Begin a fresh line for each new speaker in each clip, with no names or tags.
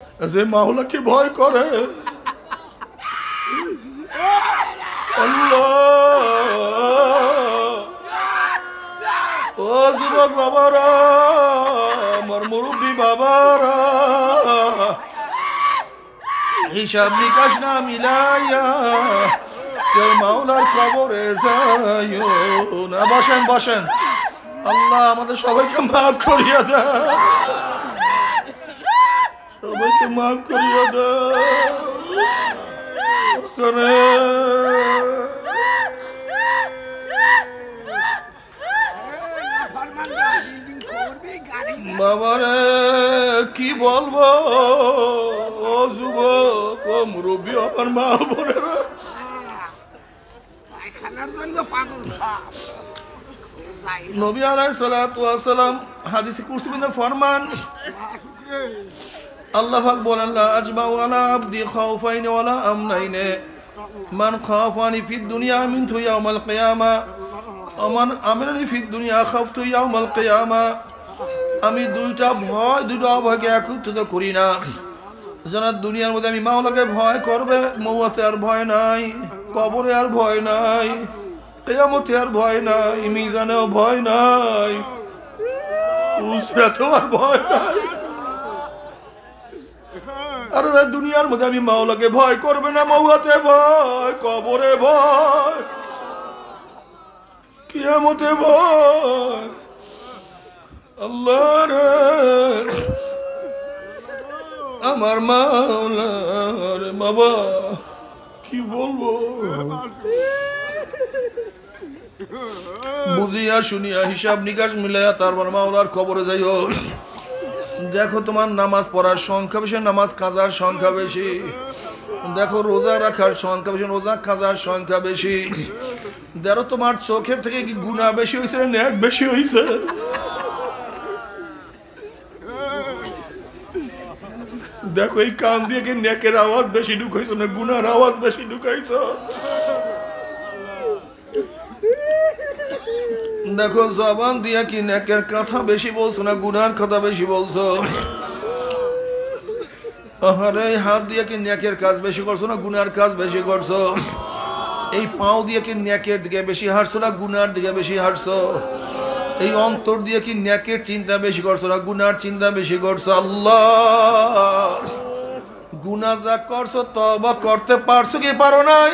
যে মাওলাকে ভয় করে আল্লাহ। ও যুবক বাবারা, আমার মুরব্বী বাবারা, হিসাব নিকাশ না মিলাইয়া কেউ মাওলার কবরে যাইও না। বসেন বসেন। আল্লাহ আমাদের সবাইকে মাফ করিয়া দেয়, সবাইকে মাফ করিয়া দেয়। বাবারে কি বলবো, ও যুবক, ও মুরব্বী, আমার মা বোনেরা, নবী আলাইহিস সালাতু ওয়াস সালাম হাদিসে কুরসি মধ্যে ফরমান, আল্লাহ পাক বলেন, লা আজমাউ আলা আবদি খাউফাইন ওয়ালা আমনাইন, মান খাফানি ফিদ দুনিয়া মিনতু ইয়াউমাল কিয়ামা ওয়া মান আমানানি ফিদ দুনিয়া খাফতু ইয়াউমাল কিয়ামা। আমি দুইটা ভয়কে একত্রিত করি না। যারা দুনিয়ার মধ্যে আমি মাওলাকে ভয় করবে, মওতে আর ভয় নাই, কবরে আর ভয় নাই, কিয়ামতে আর ভয় নাই, মিজানেও ভয় নাই, উসরাতেও আর ভয় নাই। আর দুনিয়ার মধ্যে আমি মাওলাকে ভয় করবে না, মওতে ভয়, কবরে ভয়, কিয়ামতে ভয়। আল্লাহ রে আমার মাওলার বাবা, কি বলবো, বুঝিয়া শুনিয়া হিসাব নিকাশ মিলাইয়া তারপর মাওলার কবরে যাইও। দেখো তোমার নামাজ পড়ার সংখ্যা বেশি, নামাজ কাজার সংখ্যা বেশি। দেখো রোজা রাখার সংখ্যা বেশি, রোজা কাজার সংখ্যা বেশি। দেখো তোমার চোখের থেকে কি গুনাহ বেশি হয়েছে, নেক বেশি হয়েছে। দেখো এই কান দিয়ে কি নেকের আওয়াজ বেশি ঢুকাইছো না গুনার আওয়াজ বেশি ঢুকাইছো। দেখো জবান দিয়া কি নেকের কথা বেশি বলছো না গুনার কথা বেশি বলছো। আরে হাত দিয়ে কি নেকের কাজ বেশি করছো না গুনার কাজ বেশি করছো। এই পাও দিয়ে কি নেকের দিকে বেশি হাঁটছো না গুনার দিকে বেশি হাঁটছো। এই অন্তর দিয়ে কি নেকের চিন্তা বেশি করছো না গুনার চিন্তা বেশি করছো। আল্লাহ, গুনাহ যা করছো তওবা করতে পারছো কি পারো নাই?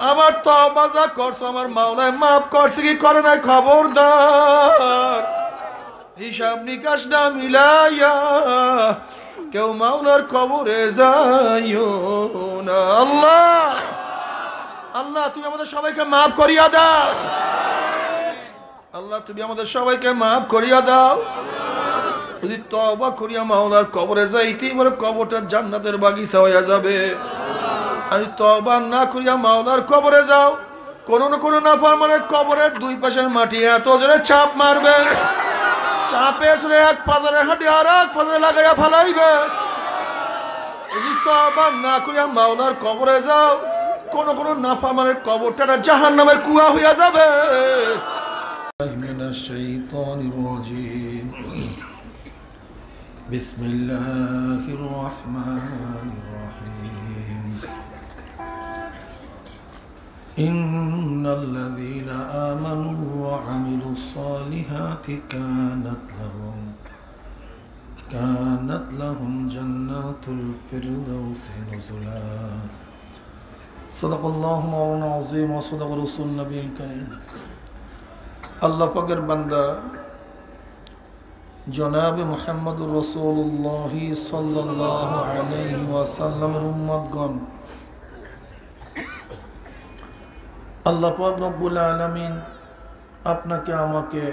আবার তওবা যা করছো আমার মাওলায় মাফ করছে কি করে নাই? খবরদার, হিসাব নিকাশ না মিলাইয়া কেউ মাওলার কবরে যাইও না। আল্লাহ, আল্লাহ তুমি আমাদের সবাইকে মাফ করিয়া দাও। আল্লাহ তুমি আমাদের সবাইকে মাফ করিয়া দাও। যদি তওবা করিয়া মাওলার কবরে যাইতেই বলে কবরটা জান্নাতের বাগিচা হইয়া যাবে। আর তওবা না করিয়া মাওলার কবরে যাও, কোন না কোন নাফরমানের কবরের দুই পাশের মাটি এত জোরে চাপ মারবে, চাপে জোরে এক পাজরের হাঁটি আর এক পাজরে লাগাইয়া ফালাইবে। যদি তওবা না করিয়া মাওলার কবরে যাও, কোন কোন নাফরমানের কবরটা জাহান্নামের কুয়া হইয়া যাবে। من الشيطان الرجيم بسم الله الرحمن الرحيم إن الذين آمنوا وعملوا الصالحات كانت لهم جنات الفردوس نزلا صدق الله مولانا العظيم وصدق رسول النبي الكريم। আল্লাহ পাকের বান্দা জনাবে মুহাম্মদুর রাসূলুল্লাহ সাল্লাল্লাহু আলাইহি ওয়াসাল্লামের উম্মতগণ, আল্লাহ পাক রব্বুল আলামিন আপনাকে আমাকে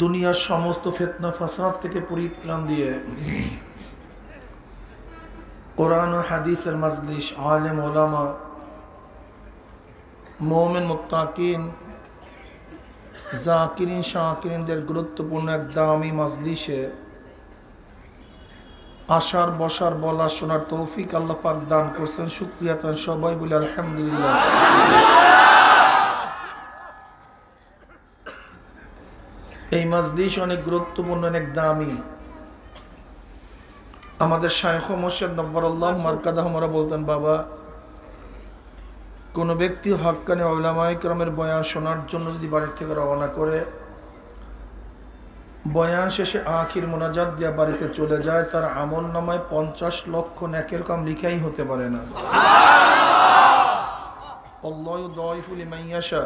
দুনিয়ার সমস্ত ফিতনা ফাসাদ থেকে পরিত্রাণ দিয়ে কোরআন ও হাদিসের মাজলিস, আলেম ওলামা, মুমিন মুত্তাকিন, জাকিরিন শাকিরিনদের গুরুত্বপূর্ণ এক দামি মাজলিসে আসার বসার বলার শোনার তৌফিক আল্লাহ পাক দান করছেন। শুকরিয়া তার সবাই বলে আলহামদুলিল্লাহ। এই মাজলিস অনেক গুরুত্বপূর্ণ, অনেক দামি। আমাদের শায়খ মুর্শিদ নব্বরুল্লাহ মারকাদাহমরা বলতেন, বাবা, কোনো ব্যক্তি হক্কানি উলামায়ে কেরামের বয়ান শোনার জন্য যদি বাড়ির থেকে রওনা করে বয়ান শেষে আখির মোনাজাত দিয়া বাড়িতে চলে যায়, তার আমল নামায় 50 লক্ষ নেকের কাম লিখাই হতে পারে না। আল্লাহু দাইফু লিমান ইয়াশা,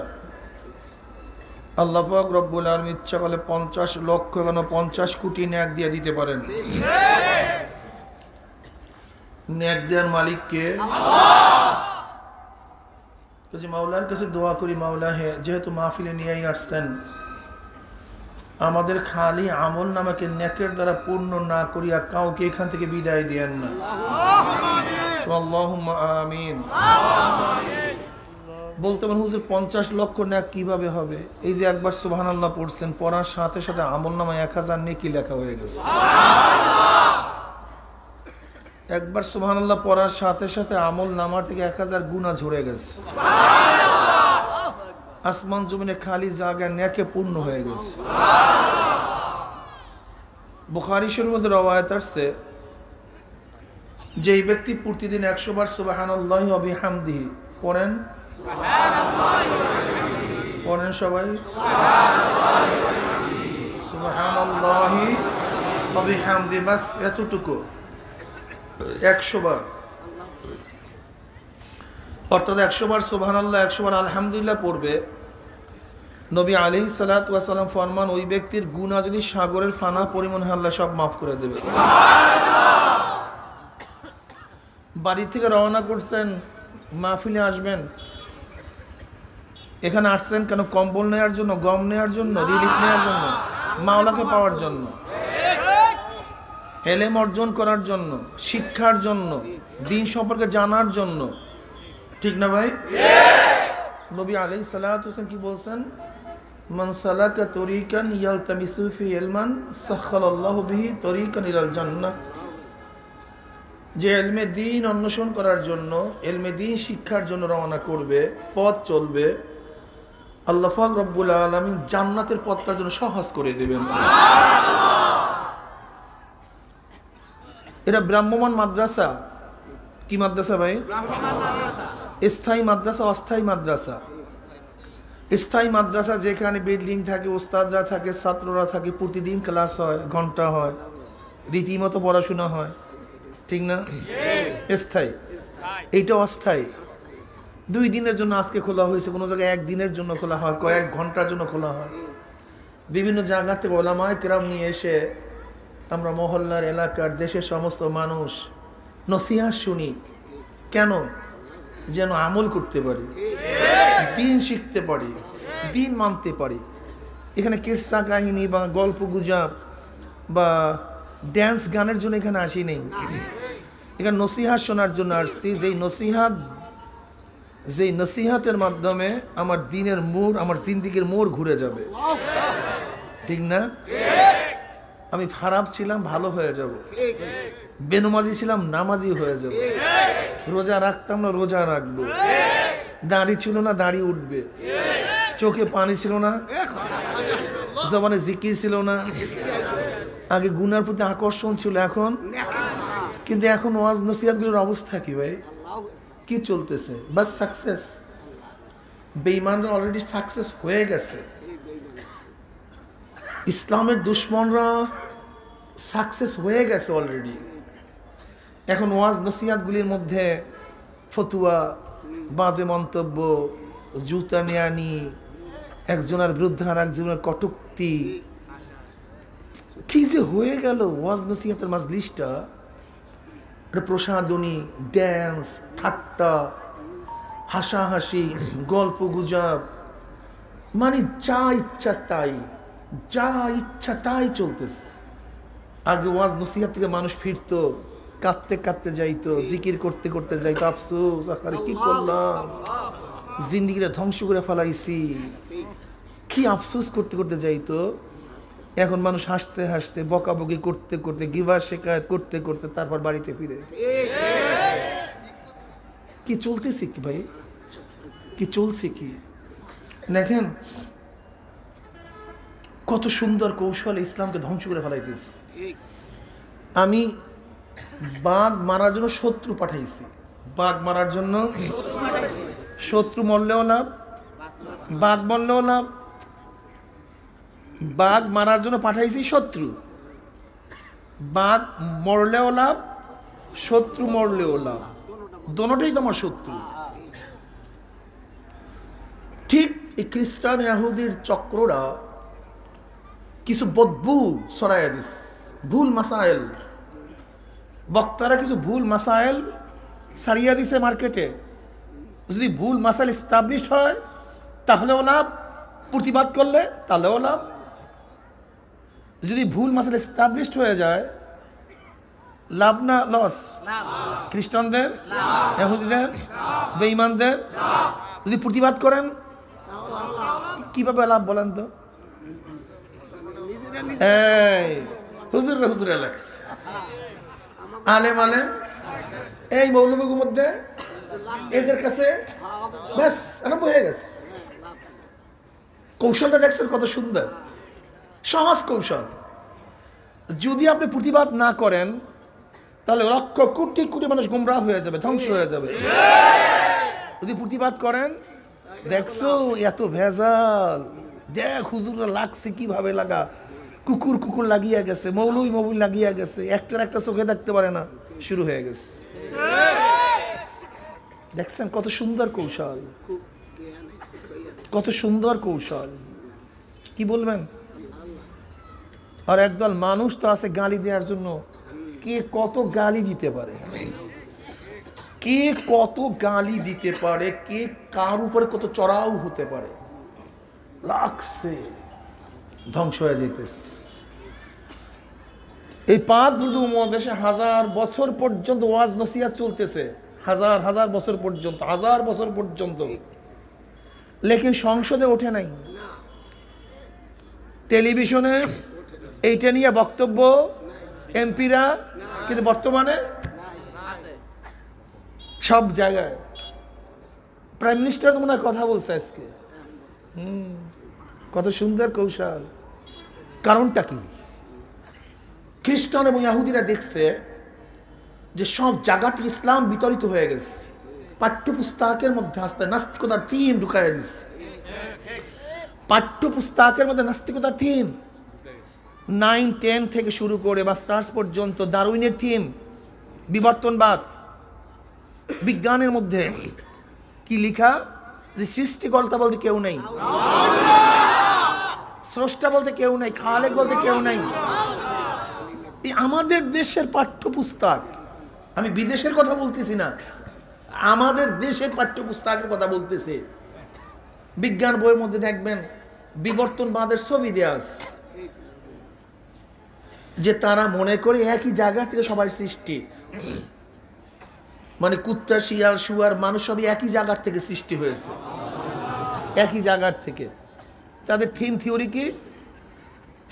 আল্লাহ পাক রব্বুল আলামিন ইচ্ছা করলে 50 লক্ষ কেন 50 কোটি নেক দিয়ে দিতে পারেন। নেক দেওয়ার মালিক কে? আল্লাহ। মাওলার কাছে দোয়া করি, মাওলা হে, যেহেতু মাহফিলে নিয়েই আসছেন, আমাদের খালি আমল নামাকে নেকের দ্বারা পূর্ণ না করিয়া কাউকে এখান থেকে বিদায় দিয়েন না। আল্লাহুম্মা আমিন। বলতে পারেন, হুজুর 50 লক্ষ নেক কিভাবে হবে? এই যে একবার সুবহানাল্লাহ পড়ছেন, পড়ার সাথে সাথে আমল নামায় 1000 নেকি লেখা হয়ে গেছে। একবার সুবহানাল্লাহ পড়ার সাথে সাথে আমল নামার থেকে 1000 গুনাহ ঝরে গেছে। আসমান জমিনে খালি জায়গা নেকে পূর্ণ হয়ে গেছে। বুখারী শরীফের মধ্যে রওয়ায়াত আছে, যে এই ব্যক্তি প্রতিদিন 100 বার সুবহানাল্লাহি ওয়া বিহামদিহি পড়েন, পড়েন সবাই, সুবহানাল্লাহি ওয়া বিহামদিহি, বাস এতটুকু 100 বার, অর্থাৎ 100 বার সুবহানাল্লাহ, 100 বার আলহামদুলিল্লাহ পড়বে। নবী আলাইহিস সালাতু ওয়াস সালাম ফরমান, ওই ব্যক্তির গুনাহ যদি সাগরের ফানা পরিমাণ হয়, আল্লাহ সব মাফ করে দেবে। বাড়ি থেকে রওনা করছেন, মাহফিলে আসবেন, এখানে আসছেন কেন? কম্বল নেওয়ার জন্য, গম নেওয়ার জন্য, রিলিফ নেওয়ার জন্য, মাওলাকে পাওয়ার জন্য, এলেম অর্জন করার জন্য, শিক্ষার জন্য, দ্বীন সম্পর্কে জানার জন্য, ঠিক না ভাই? নবী আলাইহিস সালাতু ওয়াস সালাম কি বলছেন? মান সালাকা তরিকান ইয়ালতামিসু ফি ইলমান সাখালাল্লাহু বিহি তরিকান ইলাল জান্নাহ, যে ইলমে দ্বীন অন্বেষণ করার জন্য, ইলমে দ্বীন শিক্ষার জন্য রওনা করবে, পথ চলবে, আল্লাহ পাক রব্বুল আলামিন জান্নাতের পথ তার জন্য সহজ করে দেবেন। এটা ব্রাহ্মমান মাদ্রাসা। কি মাদ্রাসা ভাই? স্থায়ী মাদ্রাসা, অস্থায়ী মাদ্রাসা। স্থায়ী মাদ্রাসা যেখানে বিল্ডিং থাকে, ওস্তাদরা থাকে, ছাত্ররা থাকে, প্রতিদিন ক্লাস হয়, ঘন্টা হয়, রীতিমতো পড়াশোনা হয়, ঠিক না? স্থায়ী। এইটা অস্থায়ী। 2 দিনের জন্য আজকে খোলা হয়েছে, কোনো জায়গায় 1 দিনের জন্য খোলা হয়, কয়েক ঘন্টার জন্য খোলা হয়। বিভিন্ন জায়গা থেকে উলামায়ে কেরাম নিয়ে এসে আমরা মহল্লার, এলাকার, দেশের সমস্ত মানুষ নসিহত শুনি। কেন? যেন আমল করতে পারি, দ্বীন শিখতে পারি, দ্বীন মানতে পারি। এখানে কিসসা কাহিনী বা গল্প গুজব বা ড্যান্স গানের জন্য এখানে আসি নেই। এখানে নসিহত শোনার জন্য আসছি, যেই নসিহতের মাধ্যমে আমার দ্বীনের মোড়, আমার জিন্দেগির মোড় ঘুরে যাবে, ঠিক না? আমি খারাপ ছিলাম, ভালো হয়ে যাব, বেনমাজি ছিলাম, নামাজি হয়ে যাব, রোজা রাখতাম না, রোজা রাখবো, দাড়ি ছিল না, দাড়ি উঠবে, চোখে পানি ছিল না, জবানে জিকির ছিল না, আগে গুনার প্রতি আকর্ষণ ছিল, এখন কিন্তু এখন ওয়াজ নসিহতগুলোর অবস্থা কি ভাই? কি চলতেছে? বাস সাকসেস। বেঈমানরা অলরেডি সাকসেস হয়ে গেছে, ইসলামের দুশ্মনরা সাকসেস হয়ে গেছে অলরেডি। এখন ওয়াজ নসিহতগুলির মধ্যে ফতুয়া, বাজে মন্তব্য, জুতা নেয়ানি, একজনের বিরুদ্ধে আর একজনের কটূক্তি, কি যে হয়ে গেল ওয়াজ নসিহতের মাজলিসটা। প্রসাদনী, ড্যান্স, ঠাট্টা, হাসাহাসি, গল্প গুজব, মানে যা ইচ্ছা তাই চলতেছে। আগে ওয়াজ নসিহত থেকে মানুষ ফিরতো, কাঁদতে কাঁদতে যাইতো, জিকির করতে করতে যাইতো, আফসোস, আরে কি করলাম, জিন্দেগিটা ধ্বংস করে ফেলাইছি, কি আফসোস করতে করতে যাইতো। এখন মানুষ হাসতে হাসতে, বকাবকি করতে করতে, গিবা শেখায়ত করতে করতে তারপর বাড়িতে ফিরে। কি চলতেছে কি ভাই? কি চলছে কি? দেখেন কত সুন্দর কৌশল ইসলামকে ধ্বংস করে ফেলাইতেছে। আমি বাঘ মারার জন্য শত্রু পাঠাইছি, বাঘ মারার জন্য শত্রু মরলেও লাভ, বাঘ মরলেও লাভ। বাঘ মারার জন্য পাঠাইছি শত্রু, বাঘ মরলেও লাভ, শত্রু মরলেও লাভ, দোনোটাই তোমার শত্রু। ঠিক এই খ্রিস্টান ইহুদির চক্ররা কিছু বদবু ছড়াইয়া দিস, ভুল মাসাইল, বক্তারা কিছু ভুল মাসাইল ছাড়িয়া দিছে মার্কেটে। যদি ভুল মাসাইল এস্টাবলিশড হয় তাহলেও লাভ, প্রতিবাদ করলে তাহলেও লাভ। যদি ভুল মাসাইল এস্টাবলিশড হয়ে যায়, লাভ না লস? খ্রিস্টানদের, ইহুদিদের, বেঈমানদের যদি প্রতিবাদ করেন কিভাবে লাভ বলেন তো? হুজুর হুজুর এলেক্স আলেম আলেম এই মৌলবীর মধ্যে এদের কাছে ব্যাস আরম্ভ হয়ে গেছে। কৌশলটা দেখছেন কত সুন্দর, সহজ কৌশল। যদি আপনি প্রতিবাদ না করেন তাহলে লক্ষ কোটি কোটি মানুষ গোমরাহ হয়ে যাবে, ধ্বংস হয়ে যাবে। যদি প্রতিবাদ করেন, দেখছো এত ভেজাল, দেখ হুজুররা লাগছে কিভাবে লাগা, কুকুর কুকুর লাগিয়ে গেছে, মৌলুই মৌলুই লাগিয়ে গেছে, একটার একটা চোখে দেখতে পারে না, শুরু হয়ে গেছে। দেখছেন কত সুন্দর কৌশল, কত সুন্দর কৌশল। কি বলবেন? আর একদল মানুষ তো আছে গালি দেওয়ার জন্য, কে কত গালি দিতে পারে, কে কত গালি দিতে পারে, কে কার উপরে কত চড়াও হতে পারে, লাগছে, ধ্বংস হয়ে যেতেছে। এই পাঁচ মৃদু মহাদেশে 1000 বছর পর্যন্ত ওয়াজ নসিহত চলতেছে, হাজার হাজার বছর পর্যন্ত, 1000 বছর পর্যন্ত, লেকিন সংসদে ওঠে নাই, টেলিভিশনে এইটা নিয়ে বক্তব্য এমপিরা, কিন্তু বর্তমানে সব জায়গায় প্রাইম মিনিস্টার তো মনে হয় কথা বলছে আজকে। কত সুন্দর কৌশল। কারণটা কি? খ্রিস্টান এবং ইহুদিরা দেখছে যে সব জায়গাতে ইসলাম বিতরিত হয়ে গেছে, পাঠ্যপুস্তকের মধ্যে আস্তে নাস্তিকতার থিম ঢুকাইয়া দিচ্ছে, পাঠ্যপুস্তকের মধ্যে নাস্তিকতার থিম 9, 10 থেকে শুরু করে মাস্টার্স পর্যন্ত ডারউইনের থিম, বিবর্তনবাদ। বিজ্ঞানের মধ্যে কি লিখা? যে সৃষ্টিকর্তা বলতে কেউ নেই, স্রষ্টা বলতে কেউ নেই, খালেক বলতে কেউ নেই। আমাদের দেশের পাঠ্যপুস্তক, আমি বিদেশের কথা বলতেছি না, আমাদের দেশের পাঠ্যপুস্তকের কথা বলতেছে। বিজ্ঞান বইয়ের মধ্যে দেখবেন বিবর্তনবাদের ছবি দেয়া আছে, যে তারা মনে করে একই জায়গা থেকে সবাই সৃষ্টি, মানে কুত্তা, শিয়াল, শুয়ার, মানুষ সবই একই জায়গার থেকে সৃষ্টি হয়েছে, একই জায়গার থেকে। তাদের থিম থিওরি কি?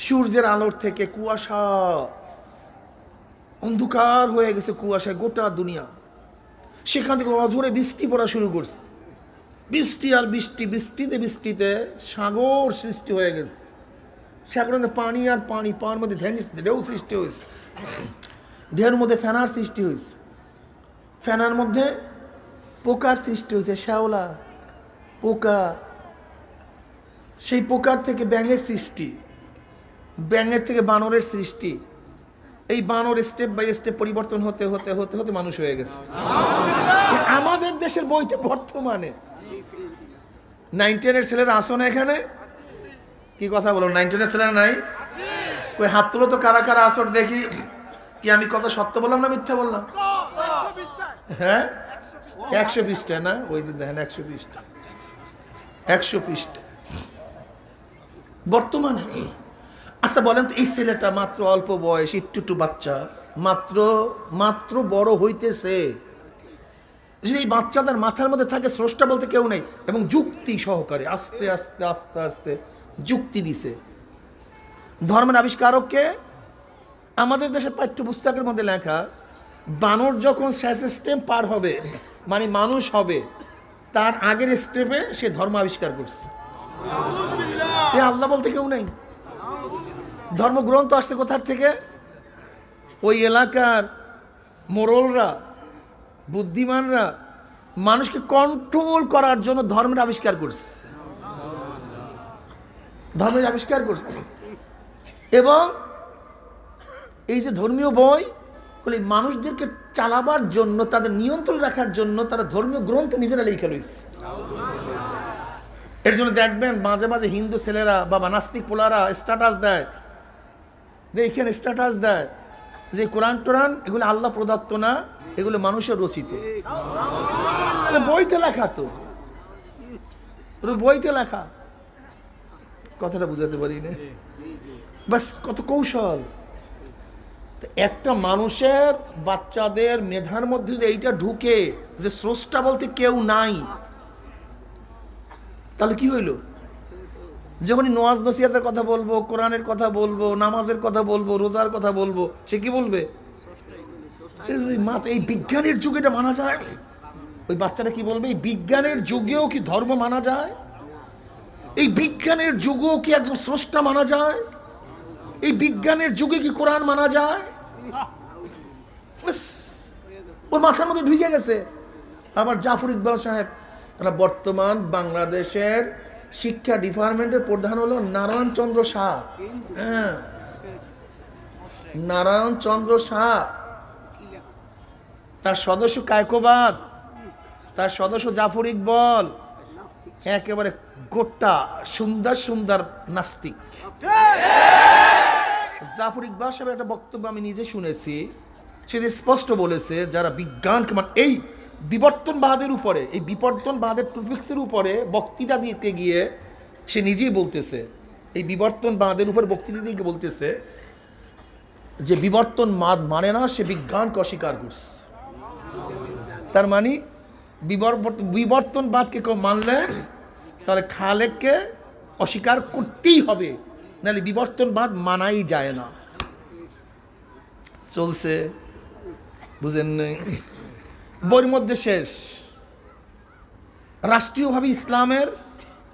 সূর্যের আলোর থেকে কুয়াশা, অন্ধকার হয়ে গেছে কুয়াশায় গোটা দুনিয়া, সেখান থেকে অঝরে বৃষ্টি পড়া শুরু করছে, বৃষ্টি আর বৃষ্টি, বৃষ্টিতে বৃষ্টিতে সাগর সৃষ্টি হয়ে গেছে, সাগরের মধ্যে পানি আর পানি, পানির মধ্যে ঢেউ সৃষ্টি হয়েছে, ঢেউর মধ্যে ফেনার সৃষ্টি হয়েছে, ফেনার মধ্যে পোকার সৃষ্টি হয়েছে, শ্যাওলা পোকা, সেই পোকার থেকে ব্যাঙের সৃষ্টি, ব্যাঙের থেকে বানরের সৃষ্টি, এই বানর স্টেপ বাই স্টেপ পরিবর্তন হতে হতে হতে হতে মানুষ হয়ে গেছে। আমাদের দেশের বইতে বর্তমানে 9, 10 ছেলেরা আসো না এখানে? কি কথা বলো, 9, 10 ছেলেরা নাই? ওই হাত তুলো তো কারা কারা আসর দেখি। কি আমি কথা সত্য বললাম না মিথ্যা বললাম? হ্যাঁ 120টা না? ওই যে দেখেন 120টা, 120টা বর্তমানে। আচ্ছা বলেন তো, এই ছেলেটা মাত্র অল্প বয়স, একটু বাচ্চা, মাত্র বড় হইতেছে, যদি এই বাচ্চাদের মাথার মধ্যে থাকে স্রষ্টা বলতে কেউ নেই, এবং যুক্তি সহকারে আস্তে আস্তে আস্তে আস্তে যুক্তি দিছে। ধর্মের আবিষ্কারককে আমাদের দেশের পাঠ্যপুস্তকের মধ্যে লেখা, বানর যখন শেষ স্টেপ পার হবে, মানে মানুষ হবে, তার আগের স্টেপে সে ধর্ম আবিষ্কার করছে। আল্লাহ বলতে কেউ নেই। ধর্মগ্রন্থ আসছে কোথার থেকে? ওই এলাকার
মোরলরা, বুদ্ধিমানরা মানুষকে কন্ট্রোল করার জন্য ধর্মের আবিষ্কার করছে, ধর্মের আবিষ্কার করছে। এবং এই যে ধর্মীয় বই মানুষদেরকে চালাবার জন্য, তাদের নিয়ন্ত্রণ রাখার জন্য তারা ধর্মীয় গ্রন্থ নিজেরা লিখে রয়েছে। এর জন্য দেখবেন মাঝে মাঝে হিন্দু ছেলেরা বা নাস্তিক পোলারা স্ট্যাটাস দেয়, এখানে স্ট্যাটাস দেয় যে কোরআন টোরান এগুলো আল্লাহ প্রদত্ত না, এগুলো মানুষের রচিত। বইতে লেখা, তো বইতে লেখা, কথাটা বুঝাতে পারি না, বাস কত কৌশল। একটা মানুষের বাচ্চাদের মেধার মধ্যে যদি এইটা ঢুকে যে স্রষ্টা বলতে কেউ নাই, তাহলে কি হইল? যখনই নওয়াজ নসিহতের কথা বলবো, কোরআনের কথা বলবো, নামাজের কথা বলবো, রোজার কথা বলবো, সে কি বলবে? এই বিজ্ঞানের যুগে এটা মানা যায়? ওই বাচ্চাটা কি বলবে? এই বিজ্ঞানের যুগেও কি ধর্ম মানা যায়? এই বিজ্ঞানের যুগেও কি একজন স্রষ্টা মানা যায়? এই বিজ্ঞানের যুগে কি কোরআন মানা যায়? ওর মাথার মধ্যে ঢুকে গেছে। আবার জাফর ইকবাল সাহেব, বর্তমান বাংলাদেশের শিক্ষা ডিপার্টমেন্টের প্রধান হলো নারায়ণ চন্দ্র শাহ। হ্যাঁ, নারায়ণ চন্দ্র শাহ। তার সদস্য কায়কোবাদ, তার সদস্য জাফর ইকবাল, একেবারে গোটা সুন্দর সুন্দর নাস্তিক। জাফর ইকবাল সাহেব একটা বক্তব্য আমি নিজে শুনেছি, সে স্পষ্ট বলেছে যারা বিজ্ঞানকে এই বিবর্তনবাদের উপরে, এই বিবর্তনবাদের টপিক্সের উপরে বক্তৃতা দিতে গিয়ে সে নিজেই বলতেছে, এই বিবর্তনবাদের উপর বক্তৃতা দিয়ে বলতেছে যে বিবর্তনবাদ মানে না, সে বিজ্ঞানকে অস্বীকার করছে। তার মানে বিবর্তনবাদকে কেউ মানলে তাহলে খালেককে অস্বীকার করতেই হবে, নাহলে বিবর্তনবাদ মানাই যায় না। চলছে, বুঝেন নাই? বইয়ের মধ্যে শেষ। রাষ্ট্রীয়ভাবে ইসলামের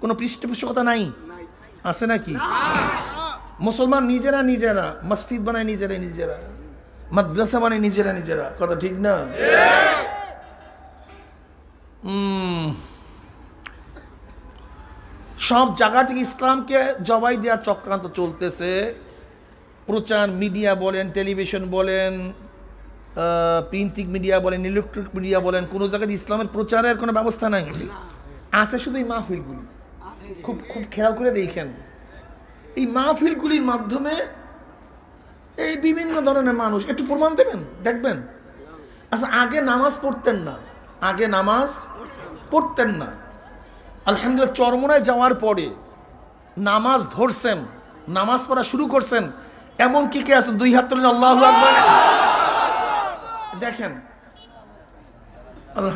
কোনো পৃষ্ঠপোষকতা নাই, আছে নাকি? মুসলমান নিজেরা নিজেরা মসজিদ বানায়, নিজেরা মাদ্রাসা বানায়, নিজেরা। কথা ঠিক না? সব জায়গা থেকে ইসলামকে জবাই দেওয়ার চক্রান্ত চলতেছে। প্রচার মিডিয়া বলেন, টেলিভিশন বলেন, প্রিন্টিং মিডিয়া বলেন, ইলেকট্রিক মিডিয়া বলেন, কোনো জায়গায় ইসলামের প্রচারের কোনো ব্যবস্থা নাই। আছে শুধু এই মাহফিলগুলি। খুব খুব খেয়াল করে দেখেন, এই মাহফিলগুলির মাধ্যমে এই বিভিন্ন ধরনের মানুষ একটু প্রমাণ দেবেন, দেখবেন। আচ্ছা, আগে নামাজ পড়তেন না, আলহামদুলিল্লাহ চরমোনায় যাওয়ার পরে নামাজ ধরছেন, নামাজ পড়া শুরু করছেন, এমন কি কে আছেন? দুই হাত তুলেন, আল্লাহু আকবার। দেখেন,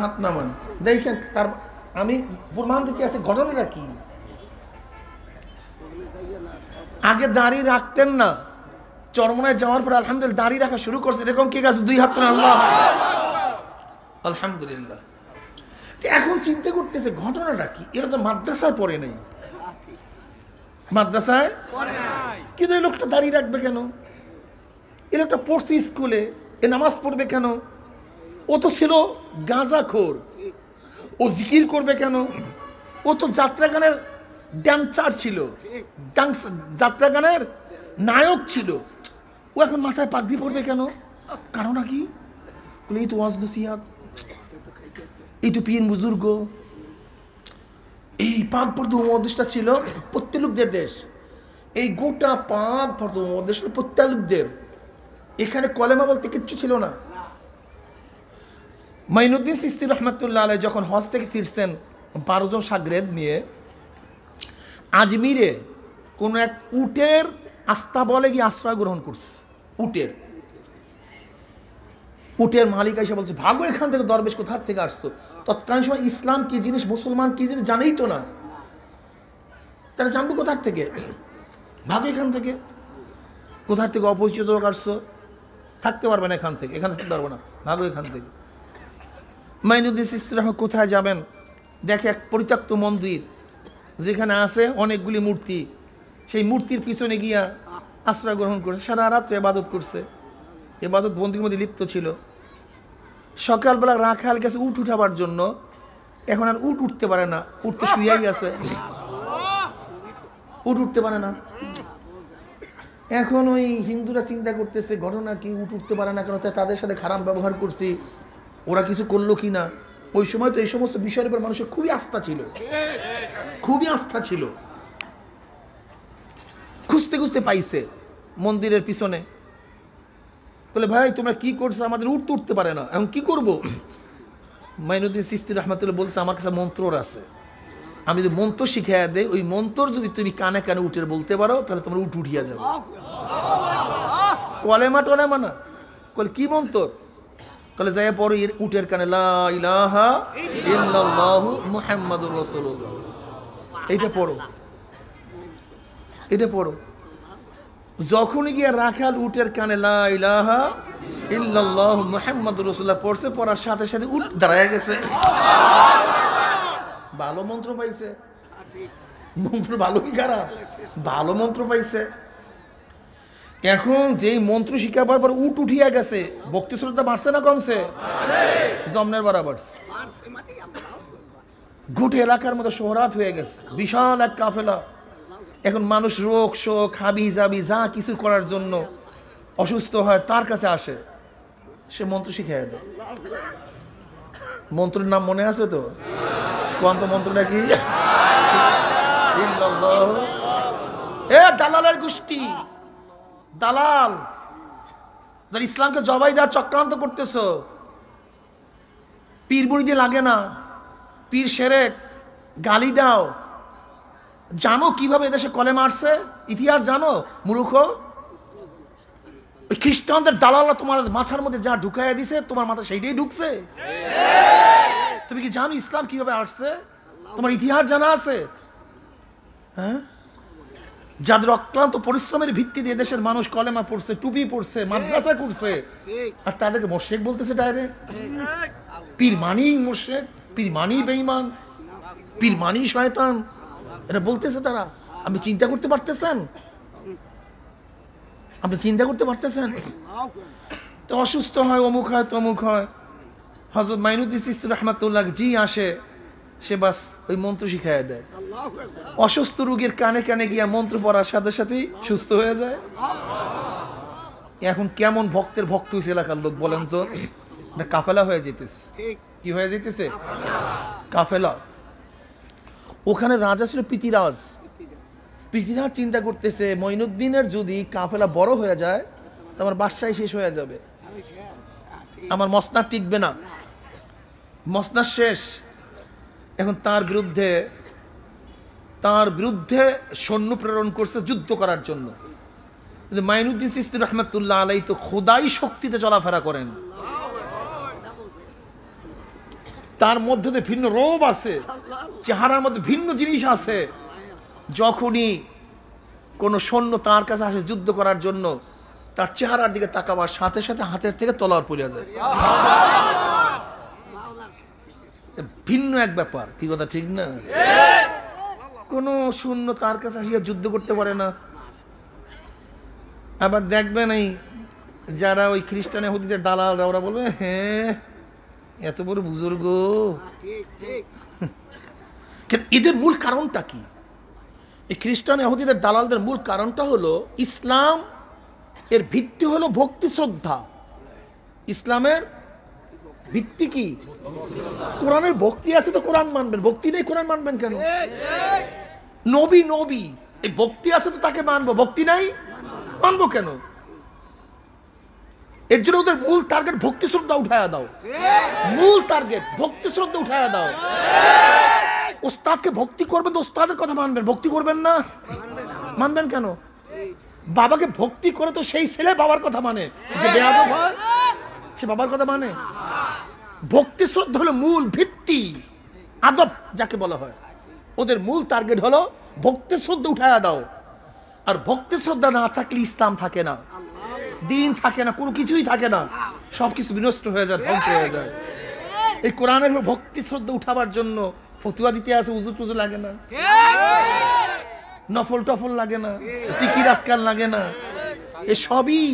হাত নামান, দেখেন। তার আমি প্রমাণ দিতে আছি, ঘটনাটা কি? আগে দাড়ি রাখতেন না, চরমোনায় যাওয়ার পর আলহামদুলিল্লাহ দাড়ি রাখা শুরু করছে, এরকম কি আছে? দুই হাত তুলেন, আল্লাহ, আলহামদুলিল্লাহ। এখন চিন্তা করতেছে ঘটনাটা কি? এরা তো মাদ্রাসায় পড়ে নাই, মাদ্রাসায় কিন্তু এই লোকটা দাঁড়িয়ে রাখবে কেন? এই লোকটা পড়ছে স্কুলে, এ নামাজ পড়বে কেন? ও তো ছিল গাঁজাখোর, ও জিকির করবে কেন? ও তো যাত্রাগানের ড্যান্সার ছিল, যাত্রাগানের নায়ক ছিল, ও এখন মাথায় পাগড়ি পড়বে কেন? কারণ কি? এই তো ওয়াজ নসিহত, এই তো পীর বুজুর্গ। এই পাক ফরদ উপমহাদেশটা ছিল প্রত্যেক দেশ, এই গোটা পাক ফরদ উপমহাদেশ প্রত্যেকদের। এখানে কলেমা বলতে কিচ্ছু ছিল না। মাইনুদ্দিন চিশতি রহমতুল্লাহ আলাইহি যখন হজ থেকে ফিরছেন 12 জন শাগরেদ নিয়ে, আজমিরে কোন এক উটের আস্থা বলে গিয়ে আশ্রয় গ্রহণ করছে। উটের মালিক এসে বলছে, ভাগো এখান থেকে, দরবেশ কোথার থেকে আসতো। তৎকালীন সময় ইসলাম কি জিনিস, মুসলমান কি জিনিস জানেই তো না, তারা জানবো কোথার থেকে? ভাগো এখান থেকে। কোথার থেকে? অপরিচিত লোক আসছো, থাকতে পারবে না এখানে থাকতে পারবো না, ভাগো এখান থেকে। মাইনুদ্দিন চিশতি রহমতুল্লাহ কোথায় যাবেন? দেখে এক পরিত্যক্ত মন্দির, যেখানে আছে অনেকগুলি মূর্তি, সেই মূর্তির পিছনে গিয়া আশ্রয় গ্রহণ করছে। সারা রাত্রে ইবাদত করছে, ইবাদত বন্দির মধ্যে লিপ্ত ছিল। সকালবেলা রাখাল গেছে উট উঠাবার জন্য, এখন আর উট উঠতে পারে না, উঠতে শুয়েই আছে, উট উঠতে পারে না। এখন ওই হিন্দুরা চিন্তা করতেছে ঘটনা কি, উট উঠতে পারে না কেন, তাদের সাথে খারাপ ব্যবহার করছি, ওরা কিছু করলো কি না। ওই সময় তো এই সমস্ত বিষয়ের উপর মানুষের খুবই আস্থা ছিল, খুবই আস্থা ছিল। খুঁজতে খুঁজতে পাইছে মন্দিরের পিছনে, বলে ভাই তোমরা কি করছো, আমাদের উঠতে উঠতে পারে না, এখন কি করব? মাইনুদ্দিন চিশতি রহমাতুল্লাহ বলছে আমার কাছে মন্ত্র আছে, আমি যদি মন্ত্র শিখাইয়া দেই, ওই মন্ত্র যদি তুমি কানে কানে উঠে বলতে পারো তাহলে তোমার উঠ উঠিয়া যাবে। কলেমা টলেমা না, কলে কি মন্ত্র? কলে যাই পড়ো উটের কানে লা ইলাহা ইল্লাল্লাহু মুহাম্মাদুর রাসূলুল্লাহ, এইটা পড়ো, এটা পড়ো। যখনই গিয়ে রাখাল উটের কানে লা ইলাহা ইল্লাল্লাহু মুহাম্মাদুর রাসূলুল্লাহ পড়ছে, পড়ার সাথে সাথে উট দাঁড়ায় গেছে। ভালো মন্ত্র পাইছে, মন্ত্র ভালো কি খারাপ? ভালো মন্ত্র পাইছে। এখন যেই মন্ত্র শিখাবার পর উট উঠিয়া গেছে, ভক্তি শ্রদ্ধা বাড়ছে না কমছে? জমনের বরাবর গোটা এলাকার মতো শোহরাত হয়ে গেছে, বিশাল এক কাফেলা। এখন মানুষ রোগ শোক হাবি জাবি যা কিছু করার জন্য অসুস্থ হয় তার কাছে আসে, সে মন্ত্র শিখাইয়া দেয়। মন্ত্রের নাম মনে আছে তো? কোন তো মন্ত্রটা কি? এ দালালের গোষ্ঠী, দালাল যারা ইসলামকে জবাই দেওয়ার চক্রান্ত করতেছ, পীর বুড়ি দিয়ে লাগে না, পীর সেরেক গালি দাও। জানো কিভাবে এদেশে কলেমা আসছে? ইতিহাস জানো মূর্খ? খ্রিস্টানদের দালালরা তোমার মাথার মধ্যে যা ঢুকাইয়া দিছে, তোমার মাথা সেইটাই ঢুকছে। তুমি কি জানো ইসলাম কিভাবে আসছে? তোমার ইতিহাস জানা আছে? হ্যাঁ, যাদের অক্লান্ত পরিশ্রমের ভিত্তিতে দেশের মানুষ কলেমা পড়ছে, টুপি পড়ছে, মাদ্রাসা করছে, আর তাদেরকে মোর্শেক বলতেছে ডাইরেক্ট। পীর মানি মোর্শেক, পীর মানি বেঈমান, পীর মানি শয়তান, এটা বলতেছে তারা। আপনি চিন্তা করতে পারতেছেন? আপনি চিন্তা করতে পারতেছেন? তো অসুস্থ হয়, অমুক হয়, তমুক হয়। হযরত মাইনুদ্দিন চিশতি রহমাতুল্লাহ জি আসে, সে বাস ওই মন্ত্র শিখাইয়া দেয়। অসুস্থ রোগীর কানে কানে গিয়া মন্ত্র পড়ার সাথে সাথেই সুস্থ হয়ে যায়। এখন কেমন ভক্তের ভক্ত হয়েছে এলাকার লোক বলেন তো? কাফেলা হয়ে যেতেছে। কি হয়ে যেতেছে? কাফেলা। ওখানে রাজা ছিল পৃথিরাজ। পৃথিরাজ চিন্তা করতেছে মঈনুদ্দিনের যদি কাফেলা বড় হয়ে যায় তো আমার বাদশাহী শেষ হয়ে যাবে, আমার মসনদ টিকবে না, মসনদ শেষ। এখন তার বিরুদ্ধে সৈন্য প্রেরণ করছে যুদ্ধ করার জন্য। মাইনুদ্দিন চিশতি রহমাতুল্লাহ আলাইহি তো খোদাই শক্তিতে চলাফেরা করেন, তার মধ্যে ভিন্ন রূপ আছে, চেহারার মধ্যে ভিন্ন জিনিস আছে। যখনই কোনো সৈন্য তার কাছে আসে যুদ্ধ করার জন্য, তার চেহারার দিকে তাকাবার সাথে সাথে হাতের থেকে তলোয়ার পড়ে যায়। ভিন্ন এক ব্যাপার, কি কথা ঠিক না? কোনো সৈন্য তার কাছে আসিয়া যুদ্ধ করতে পারে না। আবার দেখবেন এই যারা ওই খ্রিস্টান ইহুদিদের দালালরা, ওরা বলবে হ্যাঁ এত বড় বুজুর্গ। এদের মূল কারণটা কি? এই খ্রিস্টান ইহুদিদের দালালদের মূল কারণটা হলো ইসলাম এর ভিত্তি হলো ভক্তি শ্রদ্ধা। ইসলামের ভিত্তি কি? কোরআনের ভক্তি আছে তো কোরআন মানবেন, ভক্তি নেই কোরআন মানবেন কেন? নবী এই ভক্তি আছে তো তাকে মানবো, ভক্তি নাই মানবো কেন? এর জন্য ওদের মূল টার্গেট ভক্তি শ্রদ্ধা উঠায়া দাও, মূল টার্গেট ভক্তি শ্রদ্ধা উঠায়া দাও। ওস্তাদকে ভক্তি করবেন তো ওস্তাদের কথা মানবেন, ভক্তি করবেন না, মানবেন কেন? বাবাকে ভক্তি করে তো সেই ছেলে বাবার কথা মানে, যে বেয়াদব হয় সে বাবার কথা মানে। ভক্তি শ্রদ্ধা হলো মূল ভিত্তি, আদব যাকে বলা হয়। ওদের মূল টার্গেট হলো ভক্তি শ্রদ্ধা উঠায়া দাও। আর ভক্তি শ্রদ্ধা না থাকলে ইসলাম থাকে না, দিন থাকে না, কোনো কিছুই থাকে না, সবকিছু বিনষ্ট হয়ে যায়, ধ্বংস হয়ে যায়। এই কোরআনের ভক্তি শ্রদ্ধা উঠাবার জন্য ফতুয়া দিতে আছে, উজু টুজু লাগে না, নফল টফল লাগে না, জিকির আজকাল লাগে না, এ সবই